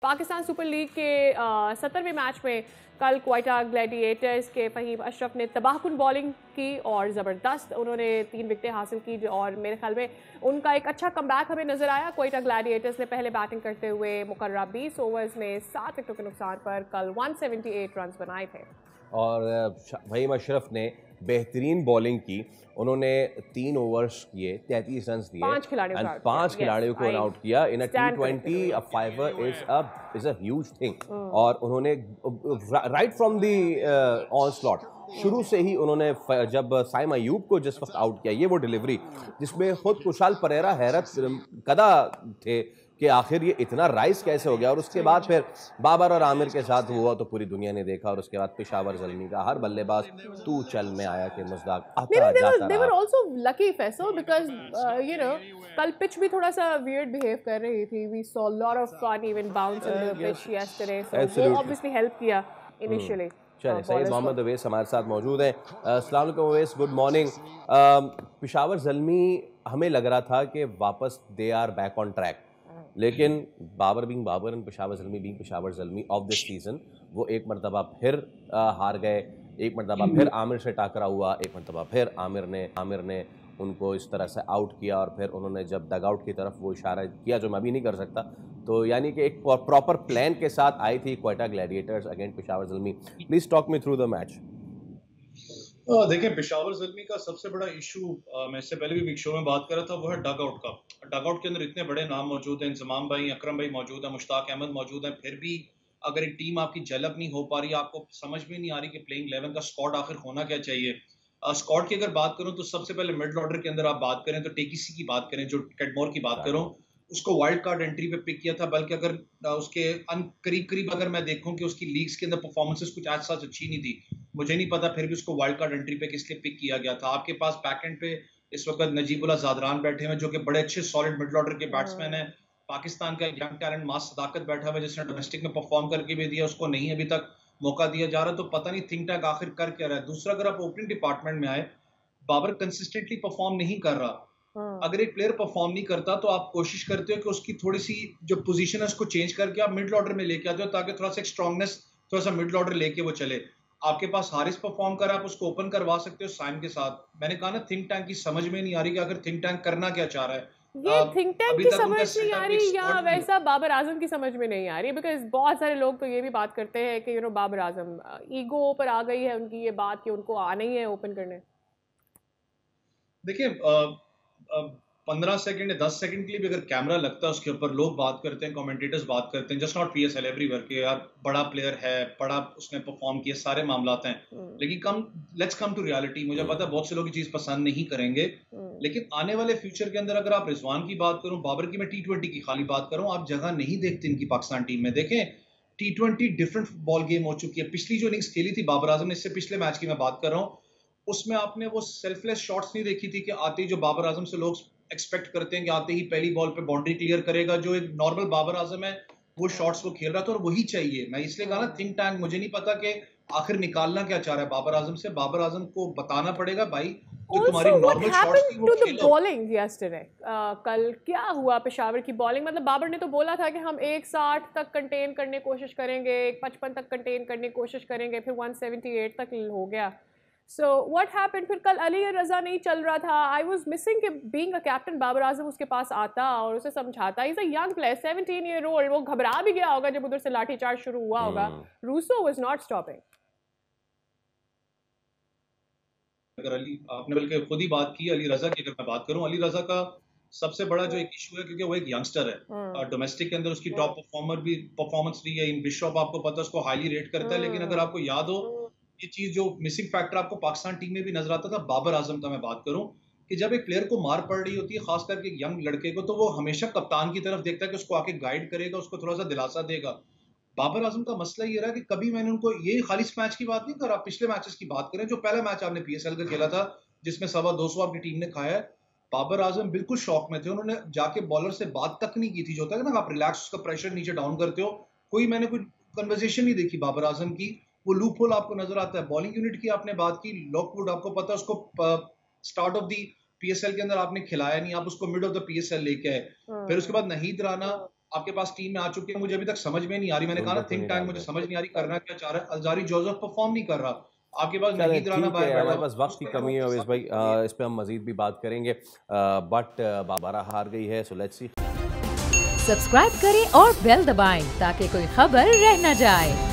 Pakistan super league के 70वें match में कल क्वेटा ग्लैडिएटर्स के फहीम अशरफ ने तबाहकुन बॉलिंग की और ज़बरदस्त उन्होंने 3 विकेटें हासिल की और मेरे ख्याल में उनका एक अच्छा कमबैक हमें नज़र आया। क्वेटा ग्लैडिएटर्स ने पहले बैटिंग करते हुए मुकर्ररा 20 ओवर्स में 7 विकेटों के नुकसान पर कल 178 रन बनाए थे और फहीम अशरफ ने बेहतरीन बॉलिंग की। उन्होंने 3 ओवर्स किए, 33 रन दिए एंड 5 खिलाड़ियों को आउट किया। इन अ T20 a fibre is a huge thing. और उन्होंने राइट फ्रॉम द ऑनस्लॉट शुरू से ही उन्होंने जब साइम अयूब को जिस वक्त आउट किया, ये वो डिलीवरी जिसमें खुद कुशाल परेरा हैरत कदा थे कि आखिर ये इतना राइस कैसे हो गया। और उसके बाद फिर बाबर और आमिर के साथ हुआ तो पूरी दुनिया ने देखा। और उसके बाद पेशावर ज़ल्मी का हर बल्लेबाज तू चल में आया कि मुज़दाक आता जाता they were रहा। also lucky Faisal because कल पिच भी थोड़ा सा weird behave कर रही थी। We saw a lot of uneven bounce in the pitch yesterday, so वो obviously help किया initially। चलिए, सैयद मोहम्मद अवैस हमारे साथ मौजूद हैं। अस्सलाम वालेकुम अवैस, गुड मॉर्निंग। पेशावर ज़ल्मी हमें लग रहा था कि वापस they are back on track, लेकिन Babar being Babar and Peshawar Zalmi being Peshawar Zalmi of this season वो एक मरतबा फिर हार गए। एक मरतबा फिर आमिर से टाकरा हुआ, एक मरतबा फिर आमिर ने उनको इस तरह से आउट किया। और फिर उन्होंने जब डग आउट की तरफ वो इशारा किया जो मैं अभी नहीं कर सकता, तो यानी कि एक प्रॉपर प्लान के साथ आई थी Quetta Gladiators against Peshawar Zalmi. Please talk me through the match. देखिए, पेशावर ज़ल्मी का सबसे बड़ा इशू मैं इससे पहले भी बिग शो में बात कर रहा था, वो है डग आउट का। डग आउट के अंदर इतने बड़े नाम मौजूद हैं, इंजमाम भाई, अकरम भाई मौजूद है, मुश्ताक अहमद मौजूद है, फिर भी अगर एक टीम आपकी जलब नहीं हो पा रही, आपको समझ में नहीं आ रही कि प्लेइंग 11 का स्क्वाड आखिर होना क्या चाहिए। स्क्वाड की अगर बात करूं तो सबसे पहले मिडल ऑर्डर के अंदर आप बात करें तो टेकीसी की बात करें, जो कैटमोर की बात करूं, उसको वाइल्ड कार्ड एंट्री पे पिक किया था। बल्कि अगर उसके करीब करीब अगर मैं देखूं कि उसकी लीग्स के अंदर परफॉर्मेंसेस कुछ आज सच अच्छी नहीं थी, मुझे नहीं पता फिर भी उसको वाइल्ड कार्ड एंट्री पे किस लिए पिक किया गया था। आपके पास बैक एंड पे इस वक्त नजीबुल्लाह ज़ादरान बैठे हैं जो कि बड़े अच्छे सॉलिड मिडल ऑर्डर के बैट्समैन हैं। पाकिस्तान का यंग टैलेंट मास सदाकत बैठा हुआ है जिसने डोमेस्टिक में परफॉर्म करके भी दिया, उसको नहीं अभी तक मौका दिया जा रहा। तो पता नहीं थिंक टैंक आखिर कर क्या रहा है। दूसरा, अगर आप ओपनिंग डिपार्टमेंट में आए, बाबर कंसिस्टेंटली परफॉर्म नहीं कर रहा। अगर एक प्लेयर परफॉर्म नहीं करता तो आप कोशिश करते हो कि उसकी थोड़ी सी जो पोजीशन है उसको चेंज करके आप मिडल ऑर्डर में लेके आते हो, ताकि थोड़ा सा एक स्ट्रांगनेस, थोड़ा सा मिडल ऑर्डर लेके वो चले। आपके पास हारिस परफॉर्म कर रहा है, आप उसको ओपन करवा सकते हो साइम के साथ। मैंने कहा ना, थिंक टैंक की समझ में नहीं आ रही कि अगर थिंक टैंक करना क्या चाह रहा है। ये थिंक टैंक की समझ नहीं आ सेटअप रही या वैसा बाबर आजम की समझ में नहीं आ रही। बिकॉज बहुत सारे लोग तो ये भी बात करते हैं कि बाबर आजम ईगो पर आ गई है उनकी ये बात कि उनको आना ही है ओपन करने। देखिए, 15 सेकंड या 10 सेकंड के लिए भी अगर कैमरा लगता है उसके ऊपर, लोग बात करते हैं, कमेंटेटर्स बात करते हैं, जस्ट नॉट पीएसएल, एवरीवेयर, के यार बड़ा प्लेयर है, बड़ा उसने परफॉर्म किया, सारे मामलात हैं। लेकिन लेट्स कम टू रियलिटी। मुझे पता है बहुत से लोग ये चीज पसंद नहीं करेंगे, लेकिन आने वाले फ्यूचर के अंदर अगर आप रिजवान की बात करूं, बाबर की मैं T20 की खाली बात करूं, आप जगह नहीं देखते इनकी पाकिस्तान टीम में। देखें, T20 डिफरेंट बॉल गेम हो चुकी है। पिछली जो इनिंग्स खेली थी बाबर आजम ने, इससे पिछले मैच की मैं बात कर रहा हूँ, उसमें आपने वो सेल्फलेस शॉट्स नहीं देखी थी कि आते ही जो बाबर आजम से लोग एक्सपेक्ट करते हैं कि आते ही पहली बॉल पे बाउंड्री क्लियर करेगा। जो एक नॉर्मल बाबर आजम है वो शॉट्स वो खेल रहा था और वही चाहिए। मैं इसलिए कहा ना थिंक टैंक, मुझे नहीं पता कि आखिर निकालना क्या चाह रहा है बाबर आजम से। बाबर आजम को बताना पड़ेगा, भाई जो तुम्हारी नॉर्मल शॉट्स थी वो खेलो। बॉलिंग yesterday, कल क्या हुआ पेशावर की बॉलिंग? मतलब बाबर ने तो बोला था कि हम 160 तक कंटेन करने की कोशिश करेंगे, 155 तक कंटेन करने की कोशिश करेंगे, फिर 178 तक हो गया। So what happened? फिर कल अली रजा नहीं चल रहा था। I was missing कि being a captain Babar Azam उसके पास आता और उसे समझाता। He's a young player, 17-year-old। वो घबरा भी गया होगा जब उधर से लाठीचार्ज शुरू हुआ होगा। Rousseau was not stopping। अगर अली, आपने बल्कि खुद ही बात की अली रजा की, अगर मैं बात करूं, अली रजा का सबसे बड़ा जो एक इशू है, क्योंकि वो एक यंगस्टर है, डोमेस्टिक के अंदर उसकी टॉप परफॉर्मेंस रही है। इन बिशॉप आपको पता है उसको हाईली रेट करता है, लेकिन अगर आपको याद हो, ये चीज जो मिसिंग फैक्टर आपको पाकिस्तान टीम में भी नजर आता था, बाबर आजम का मैं बात करूं, कि जब एक प्लेयर को मार पड़ रही होती है, खास करके एक यंग लड़के को, तो वो हमेशा कप्तान की तरफ देखता है कि उसको आके गाइड करेगा, उसको थोड़ा सा दिलासा देगा। बाबर आजम का मसला ये रहा कि कभी मैंने उनको, ये खाली इस मैच की बात नहीं कर रहा, पिछले मैचेस की बात करें, जो पहला मैच आपने पीएसएल का खेला था जिसमें 225 आपकी टीम ने खाया है, बाबर आजम बिल्कुल शॉक में थे। उन्होंने जाके बॉलर से बात तक नहीं की थी। जो होता है ना, आप रिलैक्स, उसका प्रेशर नीचे डाउन करते हो, मैंने कोई कन्वर्सेशन नहीं देखी बाबर आजम की। वो लूप होल आपको नजर आता है। बॉलिंग यूनिट की आपने बात की, लॉकवुड आपको पता है उसको स्टार्ट ऑफ दी पीएसएल के अंदर आपने खिलाया नहीं, आप उसको मिड ऑफ द पीएसएल लेके आए। फिर उसके बाद नहीद राना, आपके पास टीम में आ चुके हैं, मुझे अभी तक समझ में नहीं आ रही। मैंने कहा ना थिंक टैंक, मुझे समझ नहीं आ रही करना क्या चाह रहा है। अल्जारी जोसेफ परफॉर्म नहीं कर रहा, आपके पास नाहीद राना ठीक है, हमारे पास वक्त की कमी है अवेश भाई, इस पे हम मजीद भी बात करेंगे, बट 12 हार गई है, सो लेट्स सी। सब्सक्राइब करें और बेल दबाएं ताकि कोई खबर रह न जाए।